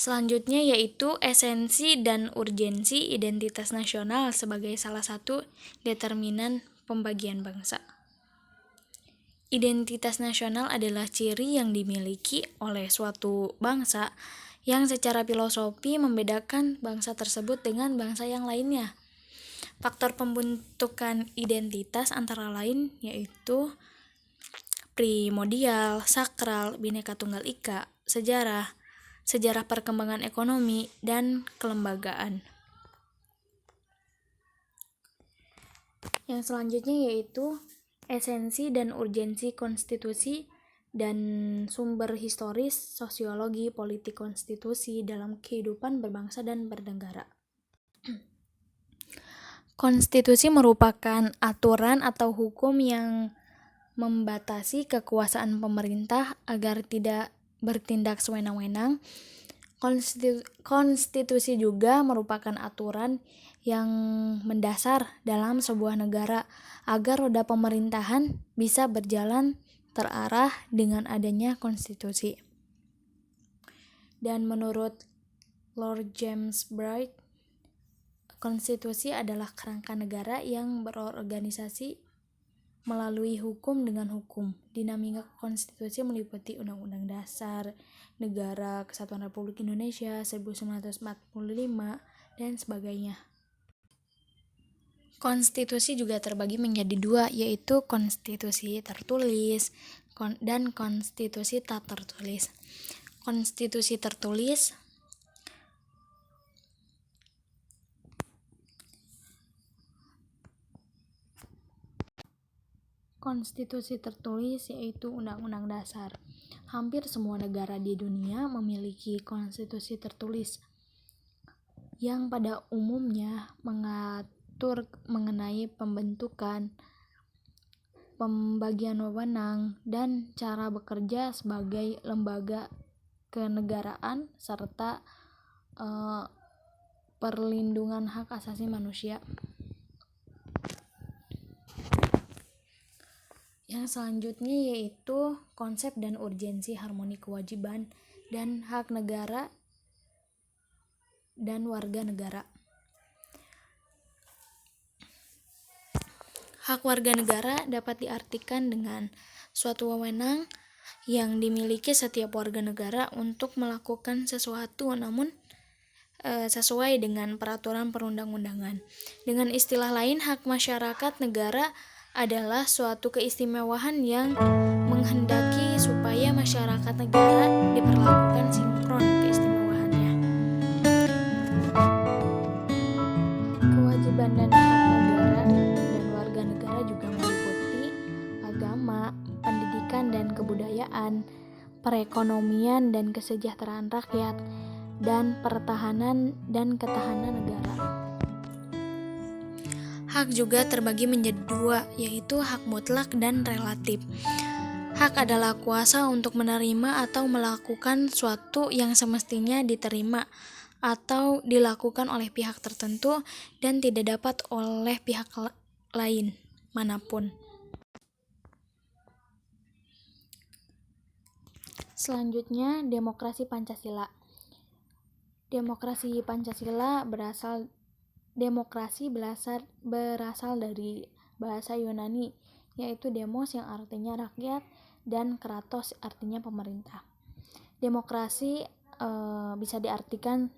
Selanjutnya yaitu esensi dan urgensi identitas nasional sebagai salah satu determinan pembagian bangsa. Identitas nasional adalah ciri yang dimiliki oleh suatu bangsa yang secara filosofi membedakan bangsa tersebut dengan bangsa yang lainnya. Faktor pembentukan identitas antara lain yaitu primordial, sakral, Bhinneka Tunggal Ika, sejarah perkembangan ekonomi, dan kelembagaan. Yang selanjutnya yaitu esensi dan urgensi konstitusi dan sumber historis, sosiologi, politik konstitusi dalam kehidupan berbangsa dan bernegara. Konstitusi merupakan aturan atau hukum yang membatasi kekuasaan pemerintah agar tidak bertindak sewenang-wenang. Konstitusi juga merupakan aturan yang mendasar dalam sebuah negara agar roda pemerintahan bisa berjalan terarah dengan adanya konstitusi. Dan menurut Lord James Bright, konstitusi adalah kerangka negara yang berorganisasi melalui hukum dengan hukum. Dinamika konstitusi meliputi Undang-Undang Dasar Negara Kesatuan Republik Indonesia 1945 dan sebagainya. Konstitusi juga terbagi menjadi dua, yaitu konstitusi tertulis dan konstitusi tak tertulis. Konstitusi tertulis yaitu Undang-Undang Dasar. Hampir semua negara di dunia memiliki konstitusi tertulis yang pada umumnya mengatur mengenai pembentukan, pembagian wewenang, dan cara bekerja sebagai lembaga kenegaraan serta perlindungan hak asasi manusia. Yang selanjutnya yaitu konsep dan urgensi harmoni kewajiban dan hak negara dan warga negara. Hak warga negara dapat diartikan dengan suatu wewenang yang dimiliki setiap warga negara untuk melakukan sesuatu namun sesuai dengan peraturan perundang-undangan. Dengan istilah lain, hak masyarakat negara adalah suatu keistimewaan yang menghendaki supaya masyarakat negara diperlakukan sinkron keistimewaannya. Kewajiban dan hak negara dan warga negara juga meliputi agama, pendidikan dan kebudayaan, perekonomian dan kesejahteraan rakyat, dan pertahanan dan ketahanan negara. Hak juga terbagi menjadi dua, yaitu hak mutlak dan relatif. Hak adalah kuasa untuk menerima atau melakukan suatu yang semestinya diterima atau dilakukan oleh pihak tertentu dan tidak dapat oleh pihak lain manapun. Selanjutnya, demokrasi Pancasila. Demokrasi berasal dari bahasa Yunani, yaitu demos yang artinya rakyat dan kratos artinya pemerintah. Demokrasi bisa diartikan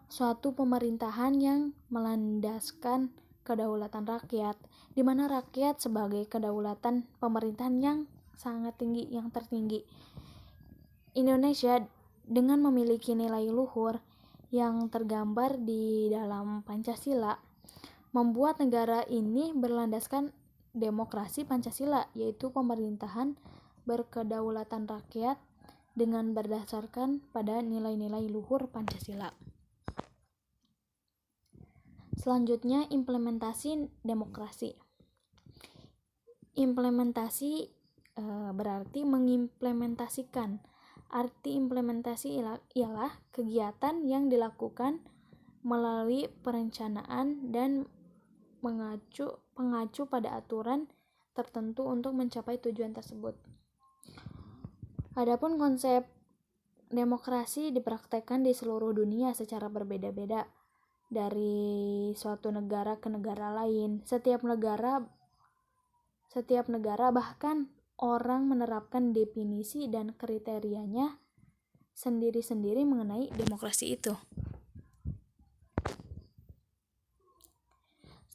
suatu pemerintahan yang melandaskan kedaulatan rakyat, di mana rakyat sebagai kedaulatan pemerintahan yang sangat tinggi, yang tertinggi. Indonesia dengan memiliki nilai luhur yang tergambar di dalam Pancasila membuat negara ini berlandaskan demokrasi Pancasila, yaitu pemerintahan berkedaulatan rakyat dengan berdasarkan pada nilai-nilai luhur Pancasila. Selanjutnya, implementasi demokrasi. Implementasi berarti mengimplementasikan. Arti implementasi ialah kegiatan yang dilakukan melalui perencanaan dan mengacu pada aturan tertentu untuk mencapai tujuan tersebut. Adapun konsep Demokrasi dipraktekkan di seluruh dunia secara berbeda-beda dari suatu negara ke negara lain. Setiap negara bahkan orang menerapkan definisi dan kriterianya sendiri-sendiri mengenai demokrasi itu.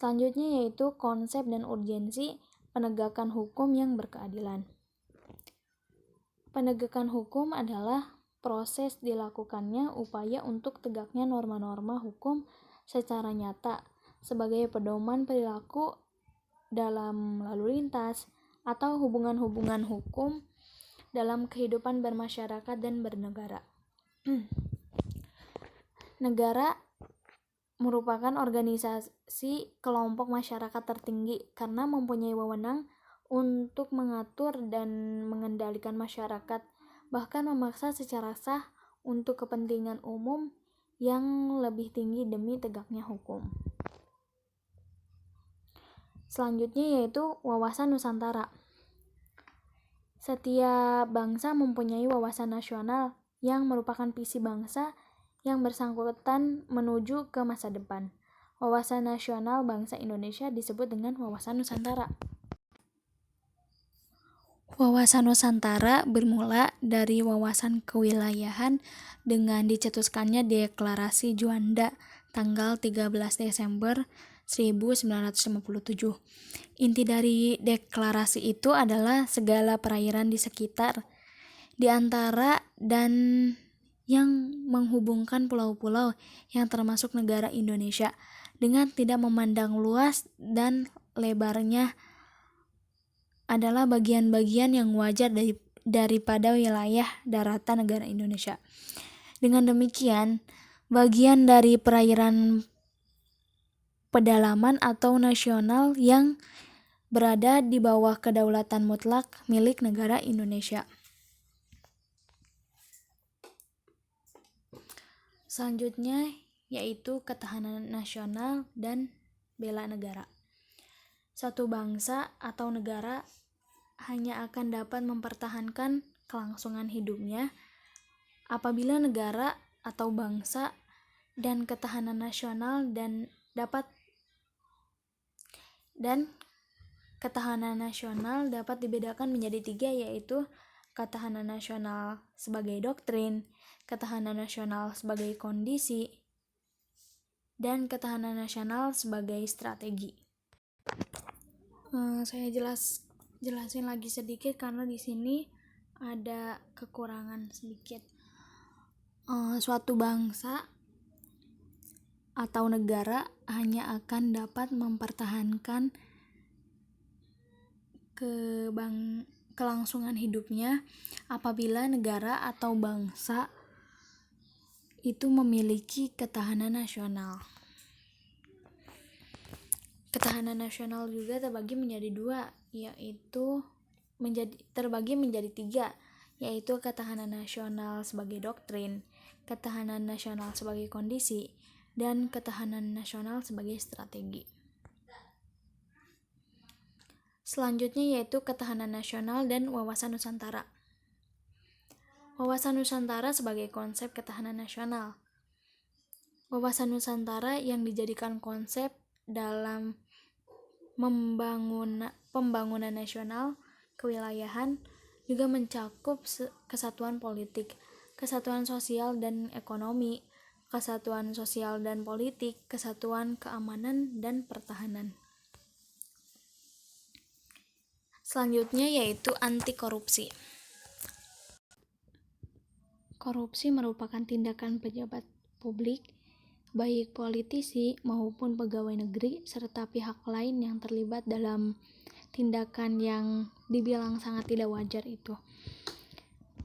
Selanjutnya yaitu konsep dan urgensi penegakan hukum yang berkeadilan. Penegakan hukum adalah proses dilakukannya upaya untuk tegaknya norma-norma hukum secara nyata sebagai pedoman perilaku dalam lalu lintas atau hubungan-hubungan hukum dalam kehidupan bermasyarakat dan bernegara. Negara merupakan organisasi kelompok masyarakat tertinggi karena mempunyai wewenang untuk mengatur dan mengendalikan masyarakat, bahkan memaksa secara sah untuk kepentingan umum yang lebih tinggi demi tegaknya hukum. Selanjutnya yaitu wawasan Nusantara. Setiap bangsa mempunyai wawasan nasional yang merupakan visi bangsa yang bersangkutan menuju ke masa depan. Wawasan nasional bangsa Indonesia disebut dengan wawasan Nusantara. Wawasan Nusantara bermula dari wawasan kewilayahan dengan dicetuskannya Deklarasi Juanda tanggal 13 Desember 1957. Inti dari deklarasi itu adalah segala perairan di sekitar, di antara dan yang menghubungkan pulau-pulau yang termasuk negara Indonesia dengan tidak memandang luas dan lebarnya adalah bagian-bagian yang wajar daripada wilayah daratan negara Indonesia. Dengan demikian, bagian dari perairan pedalaman atau nasional yang berada di bawah kedaulatan mutlak milik negara Indonesia. Selanjutnya yaitu ketahanan nasional dan bela negara. Suatu bangsa atau negara hanya akan dapat mempertahankan kelangsungan hidupnya apabila negara atau bangsa dan ketahanan nasional dapat dibedakan menjadi 3, yaitu ketahanan nasional sebagai doktrin, ketahanan nasional sebagai kondisi, dan ketahanan nasional sebagai strategi. Saya jelasin lagi sedikit karena di sini ada kekurangan sedikit. Suatu bangsa atau negara hanya akan dapat mempertahankan kelangsungan hidupnya apabila negara atau bangsa itu memiliki ketahanan nasional. Ketahanan nasional juga terbagi menjadi 3, yaitu ketahanan nasional sebagai doktrin, ketahanan nasional sebagai kondisi, dan ketahanan nasional sebagai strategi. Selanjutnya yaitu ketahanan nasional dan wawasan Nusantara. Wawasan Nusantara sebagai konsep ketahanan nasional. Wawasan Nusantara yang dijadikan konsep dalam pembangunan nasional kewilayahan juga mencakup kesatuan politik, kesatuan sosial dan ekonomi, kesatuan sosial dan politik, kesatuan keamanan dan pertahanan. Selanjutnya yaitu anti korupsi. Korupsi merupakan tindakan pejabat publik, baik politisi maupun pegawai negeri serta pihak lain yang terlibat dalam tindakan yang dibilang sangat tidak wajar itu.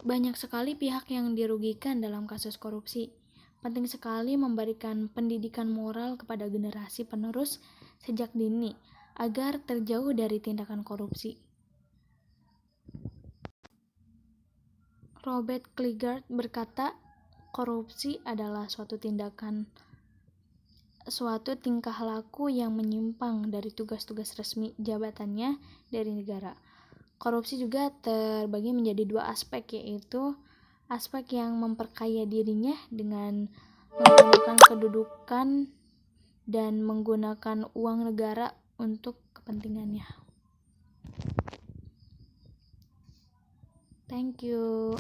Banyak sekali pihak yang dirugikan dalam kasus korupsi. Penting sekali memberikan pendidikan moral kepada generasi penerus sejak dini agar terjauh dari tindakan korupsi. Robert Kligard berkata, korupsi adalah suatu tingkah laku yang menyimpang dari tugas-tugas resmi jabatannya dari negara. Korupsi juga terbagi menjadi 2 aspek, yaitu aspek yang memperkaya dirinya dengan menggunakan kedudukan dan menggunakan uang negara untuk kepentingannya. Thank you.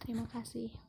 Terima kasih.